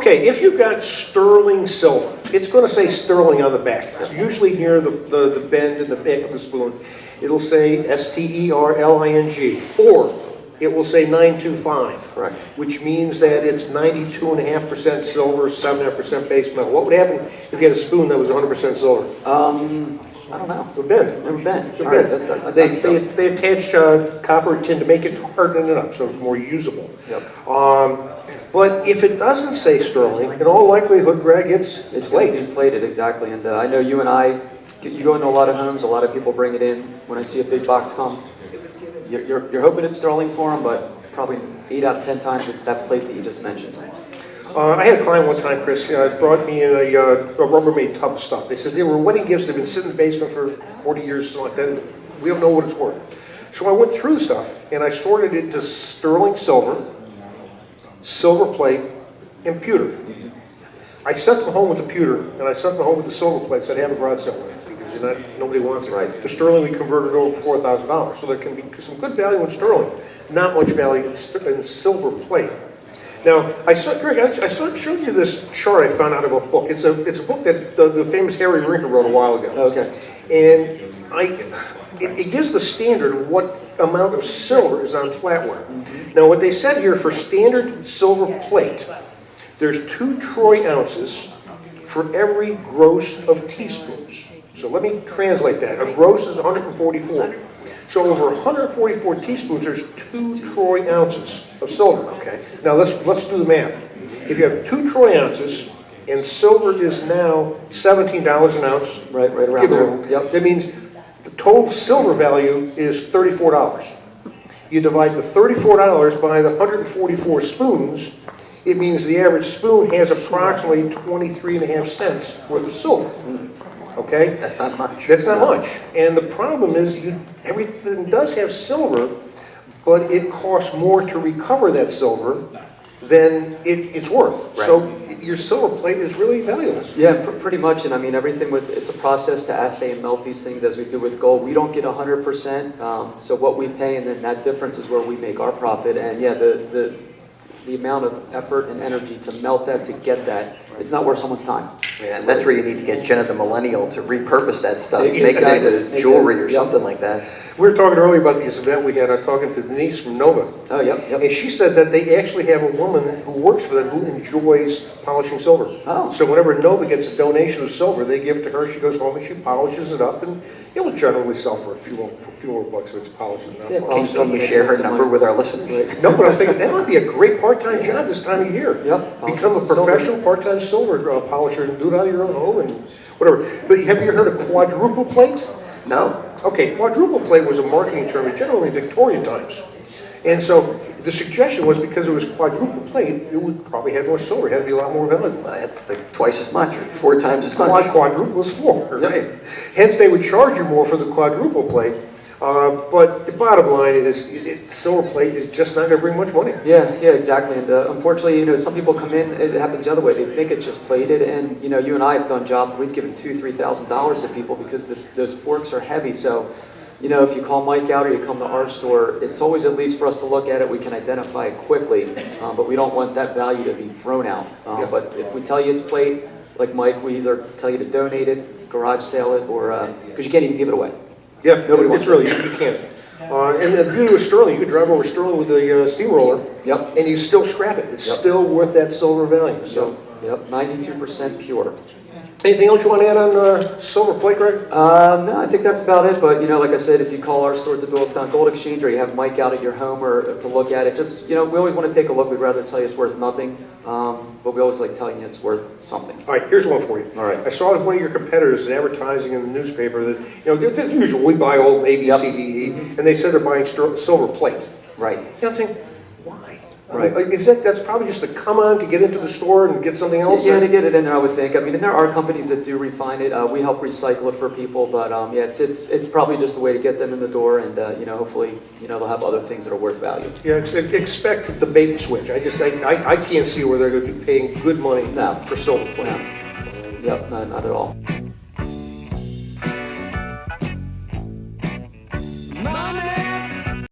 Okay, if you've got sterling silver, it's going to say sterling on the back. It's usually near the bend in the back of the spoon. It'll say STERLING, or it will say 925, Correct. which means that it's 92.5% silver, 7.5% base metal. What would happen if you had a spoon that was 100% silver? I don't know. It would bend. Never been. It would All right, bend. that's They attach copper tin to make it harden it up so it's more usable. Yep. But if it doesn't say sterling, in all likelihood, Greg, it's It's plate. going to be plated, exactly. And I know you and I, you go into a lot of homes, a lot of people bring it in. When I see a big box come, you're hoping it's sterling for them, but probably 8 out of 10 times it's that plate that you just mentioned. I had a client one time, Chris, brought me in a Rubbermaid tub of stuff. They said they were wedding gifts. They've been sitting in the basement for 40 years, something like that. We don't know what it's worth. So I went through the stuff, and I sorted it into sterling silver, silver plate, and pewter. I sent them home with the pewter, and I sent them home with the silver plate, said have a garage sale with it, because nobody wants it. Right. The sterling we converted over $4,000, so there can be some good value in sterling, not much value in silver plate. Now, Greg, I showed you this chart I found out of a book. It's a book that the famous Harry Rinker wrote a while ago. Okay. And it gives the standard of what amount of silver is on flatware. Mm-hmm. Now, what they said here for standard silver plate, there's 2 troy ounces for every gross of teaspoons. So let me translate that. A gross is 144. So over 144 teaspoons, there's 2 troy ounces of silver. Okay. Now let's do the math. If you have 2 troy ounces and silver is now $17 an ounce, Right around there. Yep. that means the total silver value is $34. You divide the $34 by the 144 spoons, it means the average spoon has approximately 23.5 cents worth of silver. Okay? That's not much. That's not much. And the problem is everything does have silver, but it costs more to recover that silver than it's worth. Right. So your silver plate is really valueless. Yeah, pretty much. And I mean, everything it's a process to assay and melt these things as we do with gold. We don't get 100%. So what we pay, and then that difference is where we make our profit. And yeah, the amount of effort and energy to melt that, to get that, it's not worth someone's time. Yeah, and that's where you need to get Jenna the Millennial to repurpose that stuff, Exactly. make it into jewelry or Yep. something like that. We were talking earlier about this event we had. I was talking to Denise from Nova. Oh, yep. And she said that they actually have a woman who works for them who enjoys polishing silver. Oh. So whenever Nova gets a donation of silver, they give it to her. She goes home and she polishes it up, and it will generally sell for a few more bucks if it's polished enough. Yeah, Can you share her number with our listeners? No, but I'm thinking that would be a great part-time job this time of year. Yep. Become a professional part-time silver polisher and do it out of your own home and whatever. But have you heard of quadruple plate? No? Okay, quadruple plate was a marketing term, generally in Victorian times. And so the suggestion was because it was quadruple plate, it would probably have more silver, it had to be a lot more valuable. That's like twice as much or 4 times as much. Quadruple is 4, right? Yep. Hence they would charge you more for the quadruple plate. But the bottom line is silver plate is just not going to bring much money. Yeah, exactly. And unfortunately, some people come in, it happens the other way. They think it's just plated, and you and I have done jobs where we've given $2,000-$3,000 to people because those forks are heavy. So, if you call Mike out or you come to our store, it's always at least for us to look at it. We can identify it quickly, but we don't want that value to be thrown out. Yeah. But if we tell you it's plate, like Mike, we either tell you to donate it, garage sale it, or because you can't even give it away. Yeah, Nobody wants it's really, you can't. And the beauty with sterling, you could drive over sterling with a steamroller, Yep. and you still scrap it. It's Yep. still worth that silver value. So, Yep, 92% pure. anything else you want to add on silver plate, Greg? No, I think that's about it. But like I said, if you call our store at the Doylestown Gold Exchange, or you have Mike out at your home or to look at it, just we always want to take a look. We'd rather tell you it's worth nothing, but we always like telling you it's worth something. All right, here's one for you. All right. I saw one of your competitors advertising in the newspaper that, they're usual, we buy old A, B, C, D, E, and they said they're buying silver plate. Right. I'm thinking, why? Right. That's probably just to come on to get into the store and get something else? Yeah, to get it in there, I would think. I mean, and there are companies that do refine it. We help recycle it for people, but yeah, it's probably just a way to get them in the door, and hopefully, they'll have other things that are worth value. Yeah, expect the bait and switch. I can't see where they're going to be paying good money No. for silver plate. Yep, not at all.